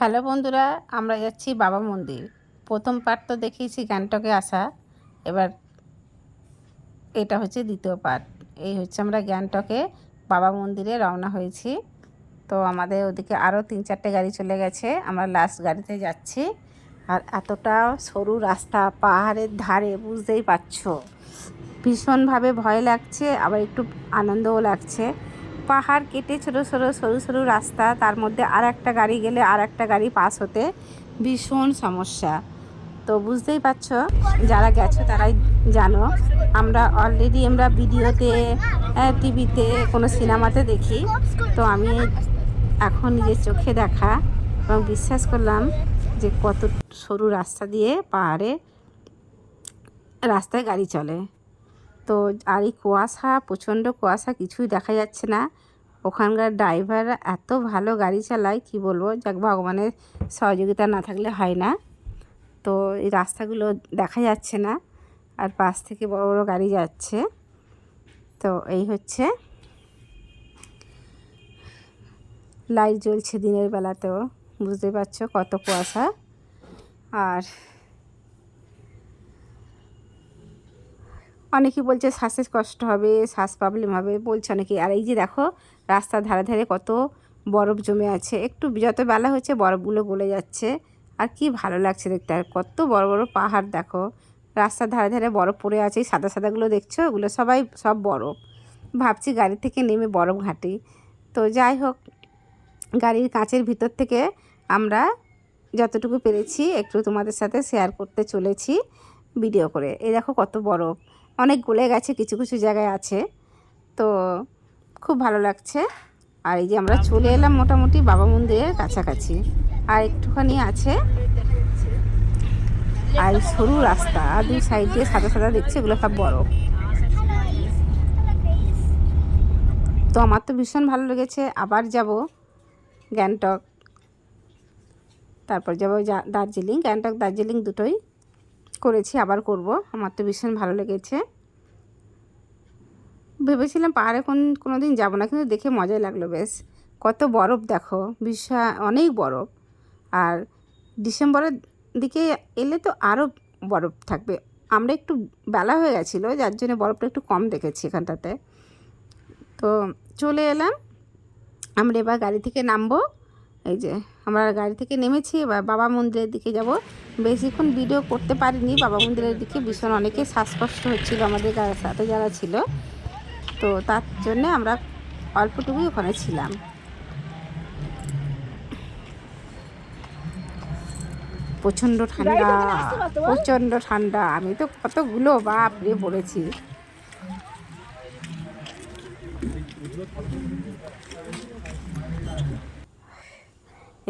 Hello বন্ধুরা, আমরা যাচ্ছি বাবা মন্দির। প্রথম পার্ট তো দেখিয়েছি গ্যাংটকে আসা, এবার এটা হচ্ছে দ্বিতীয় পার্ট। এই হচ্ছে আমরা গ্যাংটকে বাবা মন্দিরে রওনা হয়েছি। তো আমাদের ওদিকে আরও 3-4টে গাড়ি চলে গেছে, আমরা লাস্ট গাড়িতে যাচ্ছি। আর এতটা সরু রাস্তা, পাহাড়ের ধারে, বুঝতেই পারছো ভীষণভাবে ভয় লাগছে, আবার একটু আনন্দও লাগছে। পাহাড় কেটে ছোটো ছোটো সরু সরু রাস্তা, তার মধ্যে আর একটা গাড়ি গেলে আর একটা গাড়ি পাস হতে ভীষণ সমস্যা। তো বুঝতেই পারছো, যারা গেছো তারাই জানো। আমরা অলরেডি ভিডিওতে, টিভিতে, কোনো সিনেমাতে দেখি। তো আমি এখন নিজের চোখে দেখা এবং বিশ্বাস করলাম যে কত সরু রাস্তা দিয়ে পাহাড়ে রাস্তায় গাড়ি চলে। তো আর এই কুয়াশা, প্রচণ্ড কুয়াশা, কিছুই দেখা যাচ্ছে না। ওখানকার ড্রাইভাররা এত ভালো গাড়ি চালায়, কি বলবো, যাক ভগবানের সহযোগিতা না থাকলে হয় না। তো এই রাস্তাগুলো দেখা যাচ্ছে না, আর পাশ থেকে বড় বড় গাড়ি যাচ্ছে। তো এই হচ্ছে, লাইট জ্বলছে দিনের বেলাতেও, বুঝতে পারছো কত কুয়াশা। আর অনেকেই বলছে শ্বাসের কষ্ট হবে, শ্বাস প্রবলেম হবে বলছে অনেকে। আর এই যে দেখো, রাস্তার ধারে ধারে কত বরফ জমে আছে, একটু যত বেলা হচ্ছে বরফগুলো গলে যাচ্ছে। আর কি ভালো লাগছে দেখতে, আর কত বড় বড় পাহাড় দেখো, রাস্তার ধারে ধারে বরফ পড়ে আছে। সাদা সাদাগুলো দেখছো, ওগুলো সব বরফ। ভাবছি গাড়ি থেকে নেমে বরফ ঘাঁটি। তো যাই হোক, গাড়ির কাঁচের ভিতর থেকে আমরা যতটুকু পেরেছি একটু তোমাদের সাথে শেয়ার করতে চলেছি ভিডিও করে। এই দেখো কত বরফ, অনেক গলে গেছে, কিছু কিছু জায়গায় আছে। তো খুব ভালো লাগছে। আর এই যে আমরা চলে এলাম মোটামুটি বাবা মন্দিরের কাছাকাছি, আর একটুখানি আছে। আর সরু রাস্তা, আর দুই সাইড দিয়ে সাদা সাদা দেখছি, এগুলো সব বরফ। তো আমার তো ভীষণ ভালো লেগেছে। আবার যাব গ্যাংটক, তারপর যাব দার্জিলিং। গ্যাংটক দার্জিলিং দুটোই করেছি, আবার করব। আমার তো ভীষণ ভালো লেগেছে। ভেবেছিলাম পাহাড়ে কোনো দিন যাবো না, কিন্তু দেখে মজাই লাগলো বেশ। কত বরফ দেখো, বিশাল অনেক বরফ। আর ডিসেম্বরের দিকে এলে তো আরও বরফ থাকবে। আমরা একটু বেলা হয়ে গেছিলো, যার জন্য বরফটা একটু কম দেখেছি এখানটাতে। তো চলে এলাম। আমরা এবার গাড়ি থেকে নামবো। এই যে আমরা গাড়ি থেকে নেমেছি, এবার বাবা মন্দিরের দিকে যাব। বেশিক্ষণ ভিডিও করতে পারিনি বাবা মন্দিরের দিকে, ভীষণ অনেকে শ্বাসকষ্ট হচ্ছিলো আমাদের সাথে যারা ছিল। তো তার জন্যে আমরা অল্পটুকুই ওখানে ছিলাম। প্রচণ্ড ঠান্ডা, প্রচণ্ড ঠান্ডা। আমি তো কতগুলো বাপরে পড়েছি।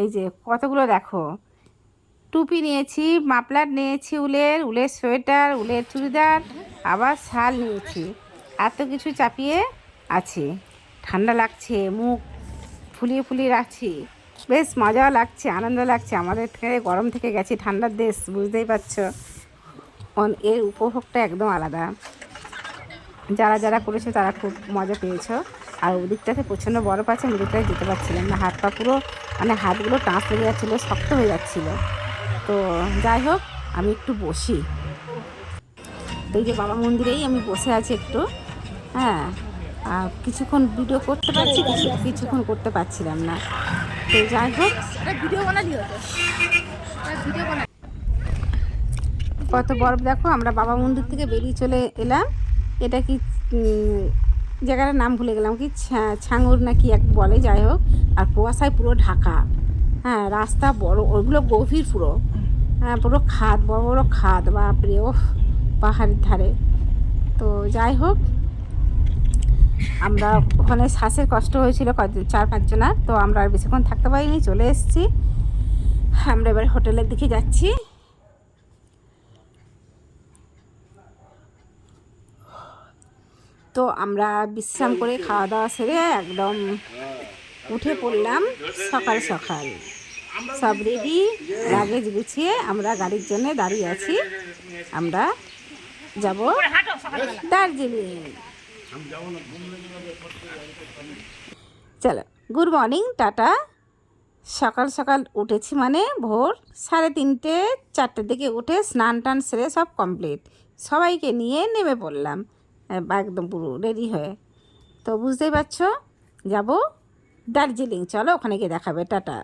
এই যে কতগুলো দেখো, টুপি নিয়েছি, মাফলার নিয়েছি, উলের সোয়েটার, উলের চুড়িদার, আবার শাল নিয়েছি। এত কিছু চাপিয়ে আছি, ঠান্ডা লাগছে, মুখ ফুলিয়ে ফুলিয়ে রাখছি। বেশ মজাও লাগছে, আনন্দ লাগছে। আমাদের থেকে গরম থেকে গেছি ঠান্ডার দেশ, বুঝতেই পারছো। এর উপভোগটা একদম আলাদা। যারা যারা করেছো তারা খুব মজা পেয়েছো। আর ওদিকটাতে প্রচণ্ড বরফ আছে, ওদিকটায় যেতে পারছিলাম না। হাত পা পুরো, মানে হাতগুলো টাঁচ লেগে যাচ্ছিলো, শক্ত হয়ে যাচ্ছিলো। তো যাই হোক, আমি একটু বসি। এই যে বাবা মন্দিরেই আমি বসে আছি একটু। হ্যাঁ, কিছুক্ষণ ভিডিও করতে পারছি, কিছুক্ষণ করতে পারছিলাম না। তো যাই হোক, কত বরফ দেখো। আমরা বাবা মন্দির থেকে বেরিয়ে চলে এলাম। এটা কি জায়গাটার নাম ভুলে গেলাম, কি ছাঙুর না কি এক বলে, যাই হোক। আর কুয়াশায় পুরো ঢাকা। হ্যাঁ, রাস্তা বড়, ওইগুলো গভীর পুরো। হ্যাঁ, পুরো খাদ, বড় বড় খাদ, বাপরে। ও পাহাড়ের ধারে। তো যাই হোক, আমরা ওখানে শ্বাসের কষ্ট হয়েছিল 4-5 জনার। তো আমরা আর বেশিক্ষণ থাকতে পারিনি, চলে এসেছি। আমরা এবার হোটেলের দিকে যাচ্ছি। তো আমরা বিশ্রাম করে খাওয়া দাওয়া সেরে একদম উঠে পড়লাম সকাল সকাল। সব রেডি, লাগেজ গুছিয়ে আমরা গাড়ির জন্য দাঁড়িয়ে আছি। আমরা যাব দার্জিলিং। চলো, গুড মর্নিং, টাটা। সকাল সকাল উঠেছি মানে ভোর 3:30 4টের দিকে উঠে স্নান টান সেরে সব কমপ্লিট, সবাইকে নিয়ে নেমে পড়লাম একদম পুরো রেডি হয়ে। তো বুঝতেই পারছো যাব দার্জিলিং, চলো ওখানে গিয়ে দেখাবে, টাটা।